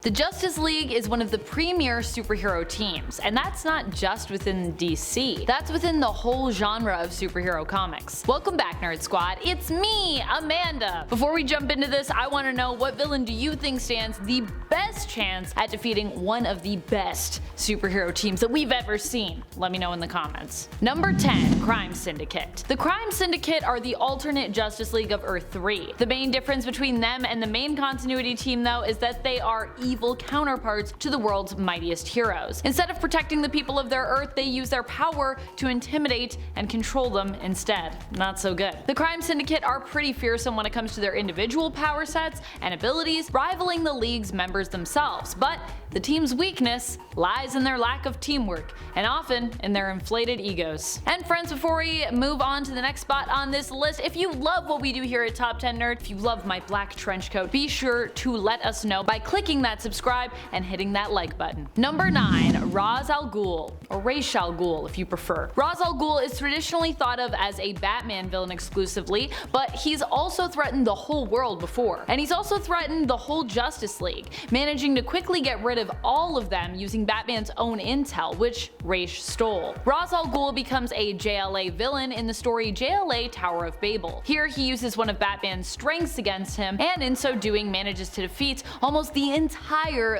The Justice League is one of the premier superhero teams, and that's not just within DC. That's within the whole genre of superhero comics. Welcome back, Nerd Squad. It's me, Amanda. Before we jump into this, I want to know, what villain do you think stands the best chance at defeating one of the best superhero teams that we've ever seen? Let me know in the comments. Number 10, Crime Syndicate. The Crime Syndicate are the alternate Justice League of Earth 3. The main difference between them and the main continuity team, though, is that they are evil counterparts to the world's mightiest heroes. Instead of protecting the people of their Earth, they use their power to intimidate and control them instead. Not so good. The Crime Syndicate are pretty fearsome when it comes to their individual power sets and abilities, rivaling the League's members themselves, but the team's weakness lies in their lack of teamwork, and often in their inflated egos. And friends, before we move on to the next spot on this list, if you love what we do here at Top 10 Nerd, if you love my black trench coat, be sure to let us know by clicking that subscribe and hitting that like button. Number 9, Ra's al Ghul, or Ra's al Ghul if you prefer. Ra's al Ghul is traditionally thought of as a Batman villain exclusively, but he's also threatened the whole world before. And he's also threatened the whole Justice League, managing to quickly get rid of all of them using Batman's own intel, which Ra's stole. Ra's al Ghul becomes a JLA villain in the story JLA Tower of Babel. Here he uses one of Batman's strengths against him, and in so doing manages to defeat almost the entire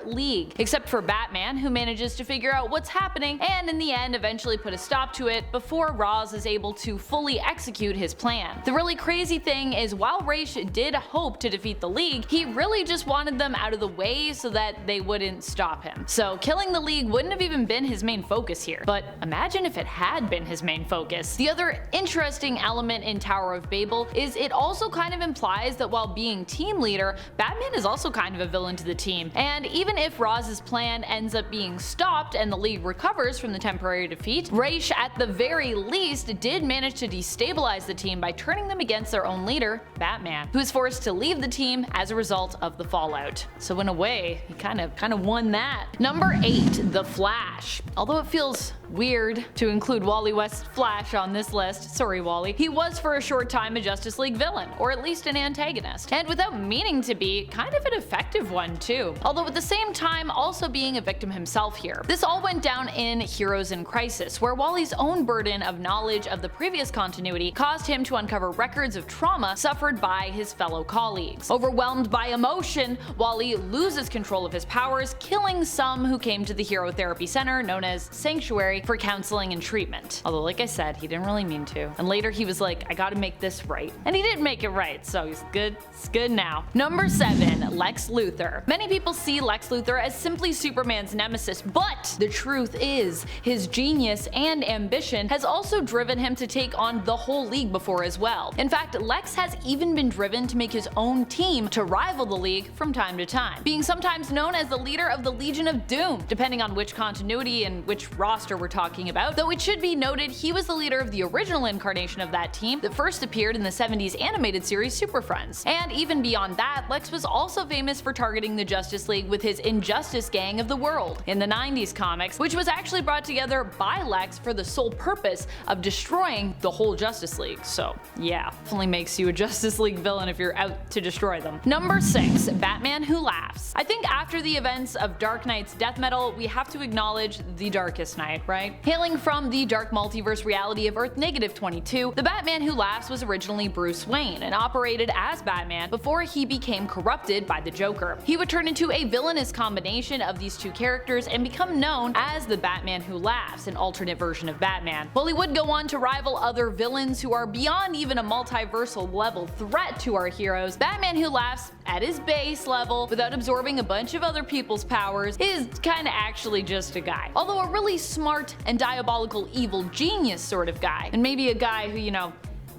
League, except for Batman, who manages to figure out what's happening and in the end eventually put a stop to it before Ra's is able to fully execute his plan. The really crazy thing is, while Ra's did hope to defeat the League, he really just wanted them out of the way so that they wouldn't stop him. So killing the League wouldn't have even been his main focus here, but imagine if it had been his main focus. The other interesting element in Tower of Babel is it also kind of implies that while being team leader, Batman is also kind of a villain to the team, and even if Raz's plan ends up being stopped and the League recovers from the temporary defeat, Ra's at the very least did manage to destabilize the team by turning them against their own leader, Batman, who is forced to leave the team as a result of the fallout. So in a way, he kind of won that. Number 8, The Flash. Although it feels weird to include Wally West's Flash on this list, sorry Wally, he was for a short time a Justice League villain, or at least an antagonist, and without meaning to be, kind of an effective one too, although at the same time also being a victim himself here. This all went down in Heroes in Crisis, where Wally's own burden of knowledge of the previous continuity caused him to uncover records of trauma suffered by his fellow colleagues. Overwhelmed by emotion, Wally loses control of his powers, killing some who came to the Hero Therapy Center known as Sanctuary for counseling and treatment. Although, like I said, he didn't really mean to. And later he was like, I gotta make this right. And he did make it right, so he's good. It's good now. Number 7, Lex Luthor. Many people see Lex Luthor as simply Superman's nemesis, but the truth is, his genius and ambition has also driven him to take on the whole League before as well. In fact, Lex has even been driven to make his own team to rival the League from time to time, being sometimes known as the leader of the Legion of Doom, depending on which continuity and which roster we're talking about, though it should be noted he was the leader of the original incarnation of that team that first appeared in the 70s animated series Super Friends. And even beyond that, Lex was also famous for targeting the Justice League with his Injustice Gang of the World in the 90s comics, which was actually brought together by Lex for the sole purpose of destroying the whole Justice League. So yeah, definitely makes you a Justice League villain if you're out to destroy them. Number 6, Batman Who Laughs. I think after the events of Dark Knight's death metal, we have to acknowledge the Darkest Knight, right? Hailing from the dark multiverse reality of Earth -22, the Batman Who Laughs was originally Bruce Wayne and operated as Batman before he became corrupted by the Joker. He would turn into a villainous combination of these two characters and become known as the Batman Who Laughs, an alternate version of Batman. While he would go on to rival other villains who are beyond even a multiversal level threat to our heroes, Batman Who Laughs, at his base level, without absorbing a bunch of other people's powers, is kinda actually just a guy. Although a really smart and diabolical evil genius sort of guy, and maybe a guy who, you know,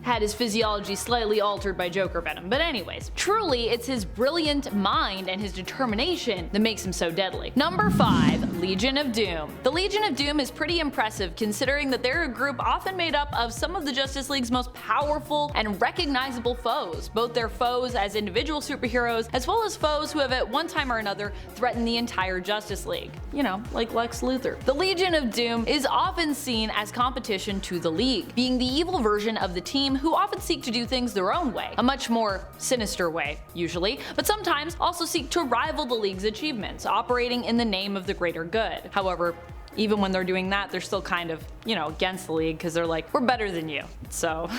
had his physiology slightly altered by Joker venom. But anyways, truly it's his brilliant mind and his determination that makes him so deadly. Number 5, Legion of Doom. The Legion of Doom is pretty impressive considering that they're a group often made up of some of the Justice League's most powerful and recognizable foes, both their foes as individual superheroes as well as foes who have at one time or another threatened the entire Justice League. You know, like Lex Luthor. The Legion of Doom is often seen as competition to the League, being the evil version of the team team who often seek to do things their own way, a much more sinister way, usually, but sometimes also seek to rival the League's achievements, operating in the name of the greater good. However, even when they're doing that, they're still kind of, against the League because they're like, we're better than you. So,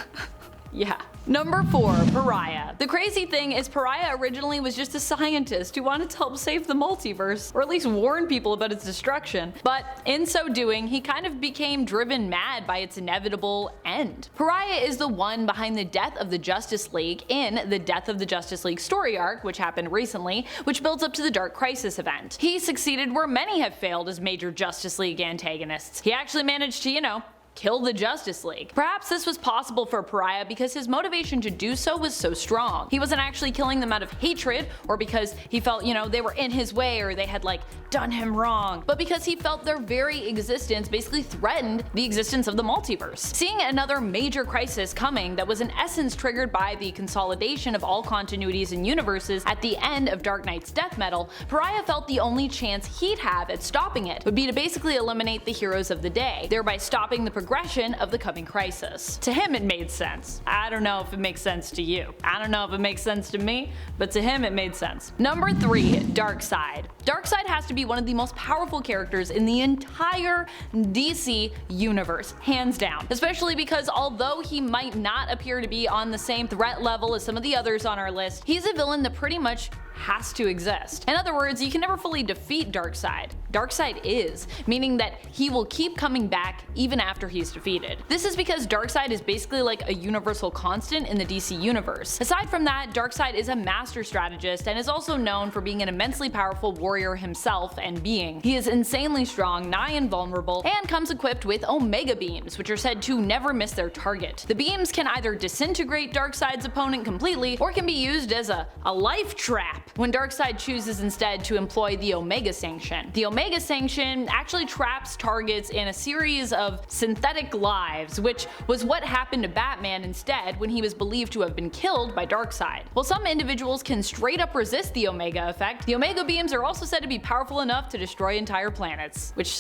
yeah. Number 4, Pariah. The crazy thing is Pariah originally was just a scientist who wanted to help save the multiverse, or at least warn people about its destruction, but in so doing, he kind of became driven mad by its inevitable end. Pariah is the one behind the death of the Justice League in the Death of the Justice League story arc, which happened recently, which builds up to the Dark Crisis event. He succeeded where many have failed as major Justice League antagonists. He actually managed to, kill the Justice League. Perhaps this was possible for Pariah because his motivation to do so was so strong. He wasn't actually killing them out of hatred or because he felt, they were in his way or they had done him wrong, but because he felt their very existence basically threatened the existence of the multiverse. Seeing another major crisis coming that was in essence triggered by the consolidation of all continuities and universes at the end of Dark Knight's death metal, Pariah felt the only chance he'd have at stopping it would be to basically eliminate the heroes of the day, thereby stopping the progression of the coming crisis. To him it made sense. I don't know if it makes sense to you. I don't know if it makes sense to me, but to him it made sense. Number 3, Darkseid. Darkseid has to be one of the most powerful characters in the entire DC universe, hands down. Especially because although he might not appear to be on the same threat level as some of the others on our list, he's a villain that pretty much has to exist. In other words, you can never fully defeat Darkseid. Darkseid is, meaning that he will keep coming back even after he's defeated. This is because Darkseid is basically like a universal constant in the DC universe. Aside from that, Darkseid is a master strategist and is also known for being an immensely powerful warrior himself and being. He is insanely strong, nigh invulnerable, and comes equipped with Omega Beams, which are said to never miss their target. The beams can either disintegrate Darkseid's opponent completely or can be used as a life trap when Darkseid chooses instead to employ the Omega Sanction. The Omega Sanction actually traps targets in a series of synthetic lives, which was what happened to Batman instead when he was believed to have been killed by Darkseid. While some individuals can straight up resist the Omega effect, the Omega Beams are also said to be powerful enough to destroy entire planets, which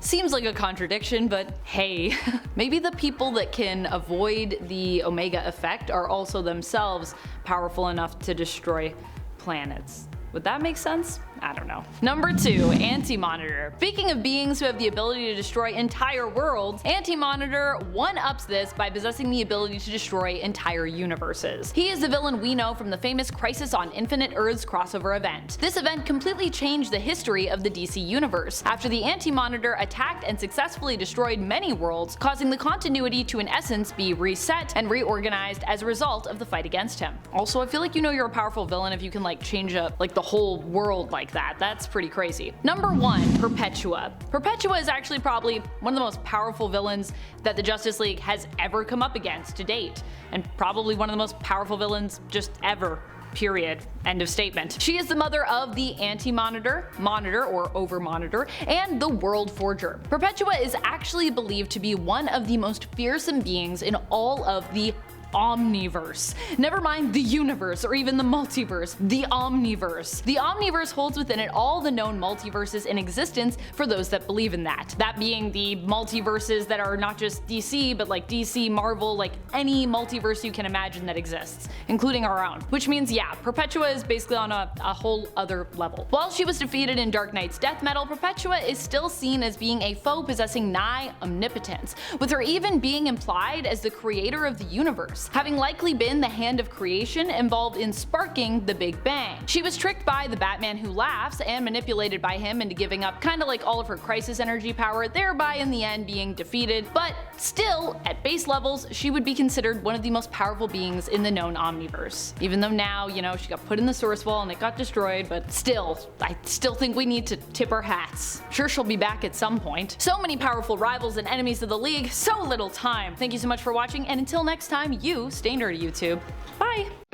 seems like a contradiction, but hey, maybe the people that can avoid the Omega effect are also themselves powerful enough to destroy planets. Would that make sense? I don't know. Number 2, Anti-Monitor. Speaking of beings who have the ability to destroy entire worlds, Anti-Monitor one-ups this by possessing the ability to destroy entire universes. He is the villain we know from the famous Crisis on Infinite Earths crossover event. This event completely changed the history of the DC universe, after the Anti-Monitor attacked and successfully destroyed many worlds, causing the continuity to in essence be reset and reorganized as a result of the fight against him. Also, I feel like you're a powerful villain if you can change up the whole world like that. That's pretty crazy. Number 1, Perpetua. Perpetua is actually probably one of the most powerful villains that the Justice League has ever come up against to date, and probably one of the most powerful villains just ever. Period. End of statement. She is the mother of the Anti-Monitor, Monitor or Over-Monitor, and the World Forger. Perpetua is actually believed to be one of the most fearsome beings in all of the Omniverse. Never mind the universe or even the multiverse, the Omniverse. The Omniverse holds within it all the known multiverses in existence for those that believe in that. That being the multiverses that are not just DC, but DC, Marvel, any multiverse you can imagine that exists, including our own. Which means, yeah, Perpetua is basically on a whole other level. While she was defeated in Dark Knight's death metal, Perpetua is still seen as being a foe possessing nigh omnipotence, with her even being implied as the creator of the universe, having likely been the hand of creation involved in sparking the Big Bang. She was tricked by the Batman Who Laughs and manipulated by him into giving up all of her crisis energy power, thereby in the end being defeated, but still, at base levels, she would be considered one of the most powerful beings in the known Omniverse. Even though now, she got put in the Source Wall and it got destroyed, but still, I still think we need to tip our hats. Sure, she'll be back at some point. So many powerful rivals and enemies of the League, so little time. Thank you so much for watching, and until next time, you stay nerdy, YouTube. Bye!